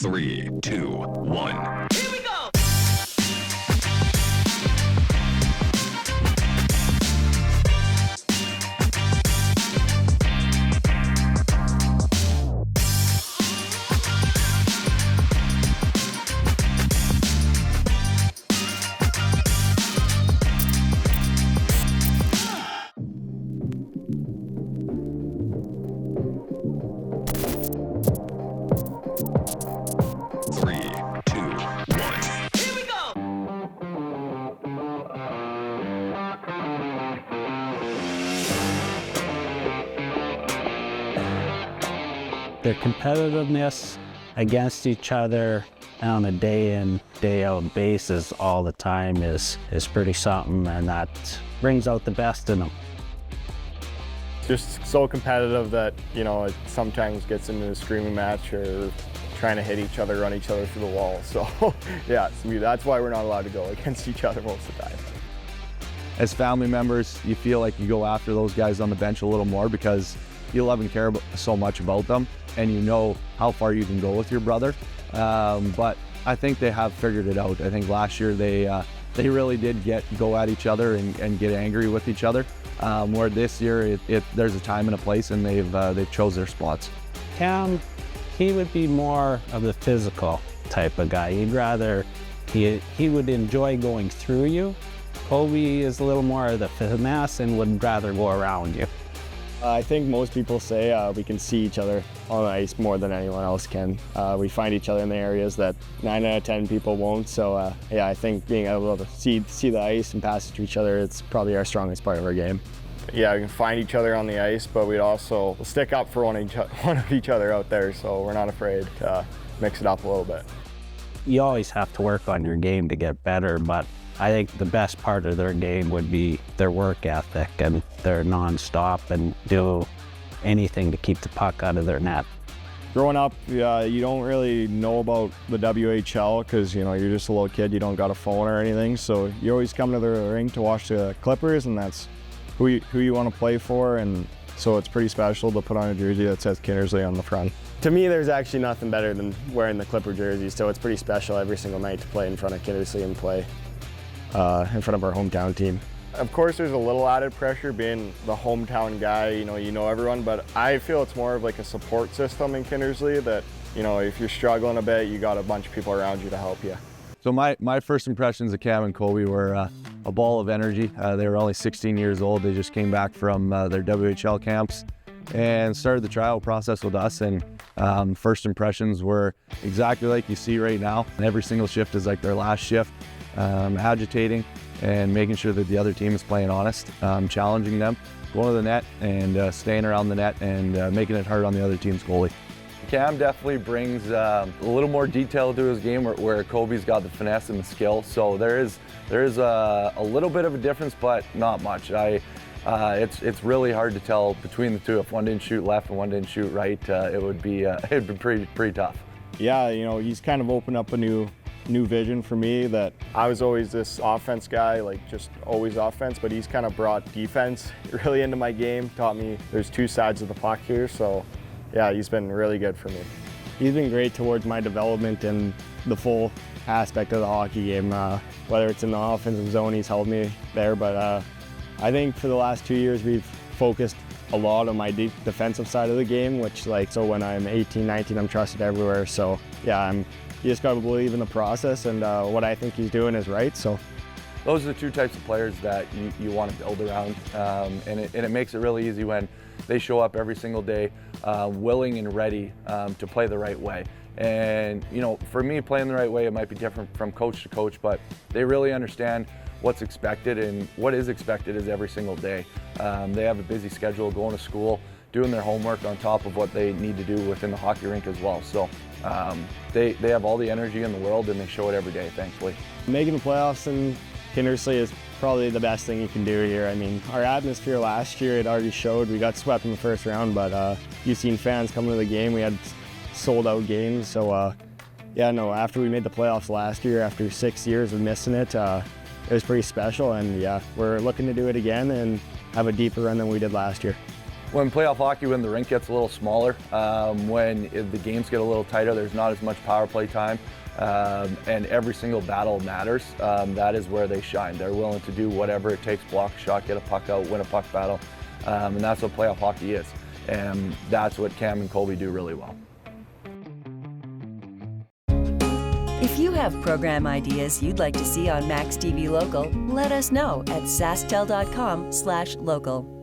3, 2, 1. Here we go! Their competitiveness against each other on a day in, day out basis all the time is pretty something, and that brings out the best in them. Just so competitive that, you know, it sometimes gets into a screaming match or trying to hit each other, run each other through the wall. So yeah, that's why we're not allowed to go against each other most of the time. As family members, you feel like you go after those guys on the bench a little more because you love and care so much about them, and you know how far you can go with your brother. But I think they have figured it out. I think last year they really did go at each other and get angry with each other. Where this year there's a time and a place, and they've chose their spots. Cam, he would be more of the physical type of guy. He would enjoy going through you. Cobe is a little more of the finesse and would rather go around you. I think most people say we can see each other on the ice more than anyone else can. We find each other in the areas that 9 out of 10 people won't. So yeah, I think being able to see the ice and pass it to each other, it's probably our strongest part of our game. Yeah, we can find each other on the ice, but we'd also stick up for one of each other out there. So we're not afraid to mix it up a little bit. You always have to work on your game to get better, but I think the best part of their game would be their work ethic, and they're non-stop and do anything to keep the puck out of their net. Growing up, you don't really know about the WHL because, you know, you're just a little kid, you don't got a phone or anything, so you always come to the rink to watch the Klippers, and that's who you want to play for, and so it's pretty special to put on a jersey that says Kindersley on the front. To me, there's actually nothing better than wearing the Clipper jersey, so it's pretty special every single night to play in front of Kindersley and play in front of our hometown team. Of course, there's a little added pressure being the hometown guy, you know everyone, but I feel it's more of like a support system in Kindersley that, you know, if you're struggling a bit, you got a bunch of people around you to help you. So my first impressions of Cam and Cobe were a ball of energy. They were only 16 years old. They just came back from their WHL camps and started the trial process with us, and first impressions were exactly like you see right now. And every single shift is like their last shift. Agitating and making sure that the other team is playing honest, challenging them, going to the net and staying around the net and making it hard on the other team's goalie. Cam definitely brings a little more detail to his game where Kobe's got the finesse and the skill. So there is a little bit of a difference, but not much. It's really hard to tell between the two. If one didn't shoot left and one didn't shoot right, it'd be pretty tough. Yeah, you know, he's kind of opened up a new vision for me. That I was always this offense guy, like just always offense, but he's kind of brought defense really into my game, taught me there's two sides of the puck here, so yeah, he's been really good for me. He's been great towards my development and the full aspect of the hockey game, whether it's in the offensive zone, he's helped me there, but I think for the last 2 years we've focused a lot on my defensive side of the game, which so when I'm 18, 19, I'm trusted everywhere, so yeah, you just got to believe in the process, and what I think he's doing is right. So those are the two types of players that you want to build around, and it makes it really easy when they show up every single day, willing and ready to play the right way. And you know, for me, playing the right way, it might be different from coach to coach, but they really understand what's expected, and what is expected is every single day. They have a busy schedule, going to school, doing their homework on top of what they need to do within the hockey rink as well. So they have all the energy in the world, and they show it every day, thankfully. Making the playoffs in Kindersley is probably the best thing you can do here. I mean, our atmosphere last year, it already showed. We got swept in the first round, but you've seen fans coming to the game. We had sold out games. So yeah, no, after we made the playoffs last year, after 6 years of missing it, it was pretty special. And yeah, we're looking to do it again and have a deeper run than we did last year. When playoff hockey, when the rink gets a little smaller, when the games get a little tighter, there's not as much power play time, and every single battle matters, that is where they shine. They're willing to do whatever it takes, block a shot, get a puck out, win a puck battle, and that's what playoff hockey is. And that's what Cam and Cobe do really well. If you have program ideas you'd like to see on MaxTV Local, let us know at SaskTel.com/local.